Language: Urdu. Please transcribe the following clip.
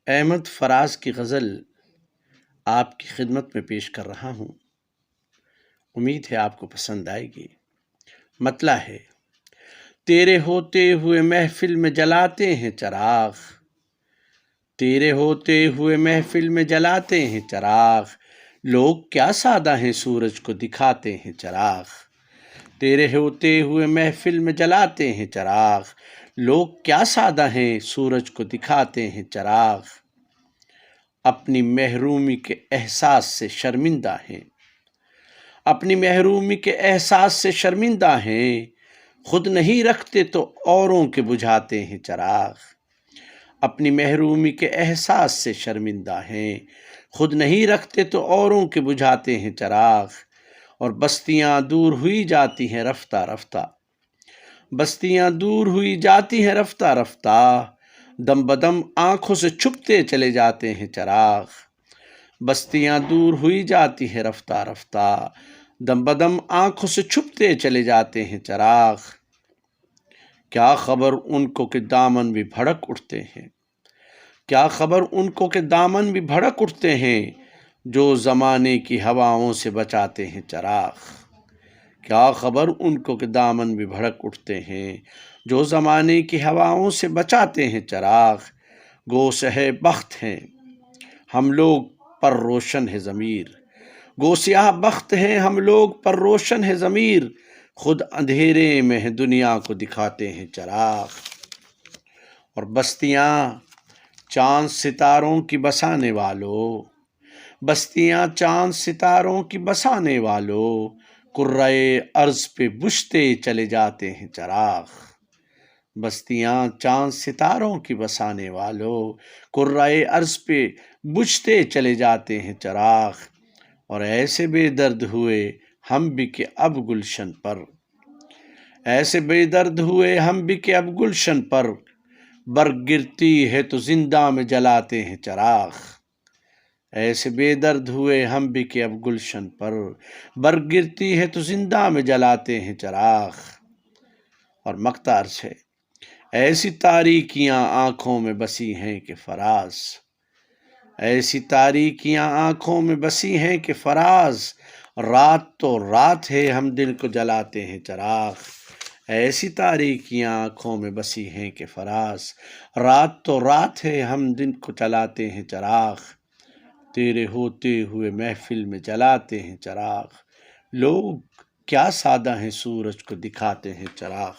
احمد فراز کی غزل آپ کی خدمت میں پیش کر رہا ہوں۔ امید ہے آپ کو پسند آئے گی۔ مطلع ہے: تیرے ہوتے ہوئے محفل میں جلاتے ہیں چراغ، تیرے ہوتے ہوئے محفل میں جلاتے ہیں چراغ، لوگ کیا سادہ ہیں سورج کو دکھاتے ہیں چراغ، تیرے ہوتے ہوئے محفل میں جلاتے ہیں چراغ، لوگ کیا سادہ ہیں سورج کو دکھاتے ہیں چراغ، اپنی محرومی کے احساس سے شرمندہ ہیں، اپنی محرومی کے احساس سے شرمندہ ہیں، خود نہیں رکھتے تو اوروں کے بجھاتے ہیں چراغ، اپنی محرومی کے احساس سے شرمندہ ہیں، خود نہیں رکھتے تو اوروں کے بجھاتے ہیں چراغ، اور بستیاں دور ہوئی جاتی ہیں رفتہ رفتہ، بستیاں دور ہوئی جاتی ہیں رفتہ رفتہ، دم بدم آنکھوں سے چھپتے چلے جاتے ہیں چراغ، بستیاں دور ہوئی جاتی ہیں رفتہ رفتہ، دم بدم آنکھوں سے چھپتے چلے جاتے ہیں چراغ، کیا خبر ان کو کہ دامن بھی بھڑک اٹھتے ہیں، کیا خبر ان کو کہ دامن بھی بھڑک اٹھتے ہیں، جو زمانے کی ہواؤں سے بچاتے ہیں چراغ، کیا خبر ان کو کہ دامن بھی بھڑک اٹھتے ہیں، جو زمانے کی ہواؤں سے بچاتے ہیں چراغ، گو سیاہ بخت ہیں ہم لوگ پر روشن ہے ضمیر، گو سیاہ بخت ہیں ہم لوگ پر روشن ہے ضمیر، خود اندھیرے میں ہے دنیا کو دکھاتے ہیں چراغ، اور بستیاں چاند ستاروں کی بسانے والوں، بستیاں چاند ستاروں کی بسانے والوں، کرۂ ارض پہ بجھتے چلے جاتے ہیں چراغ، بستیاں چاند ستاروں کی بسانے والوں، کرۂ ارض پہ بجھتے چلے جاتے ہیں چراغ، اور ایسے بے درد ہوئے ہم بھی کہ اب گلشن پر، ایسے بے درد ہوئے ہم بھی کہ اب گلشن پر، برگ گرتی ہے تو زندہ میں جلاتے ہیں چراغ، ایسے بے درد ہوئے ہم بھی کہ اب گلشن پر، برگ گرتی ہے تو زندہ میں جلاتے ہیں چراغ، اور مقطع عرض ہے: ایسی تاریکیاں آنکھوں میں بسی ہیں کہ فراز، ایسی تاریکیاں آنکھوں میں بسی ہیں کہ فراز، رات تو رات ہے ہم دل کو جلاتے ہیں چراغ، ایسی تاریکیاں آنکھوں میں بسی ہیں کہ فراز، رات تو رات ہے ہم دن کو جلاتے ہیں چراغ، تیرے ہوتے ہوئے محفل میں جلاتے ہیں چراغ، لوگ کیا سادہ ہیں سورج کو دکھاتے ہیں چراغ۔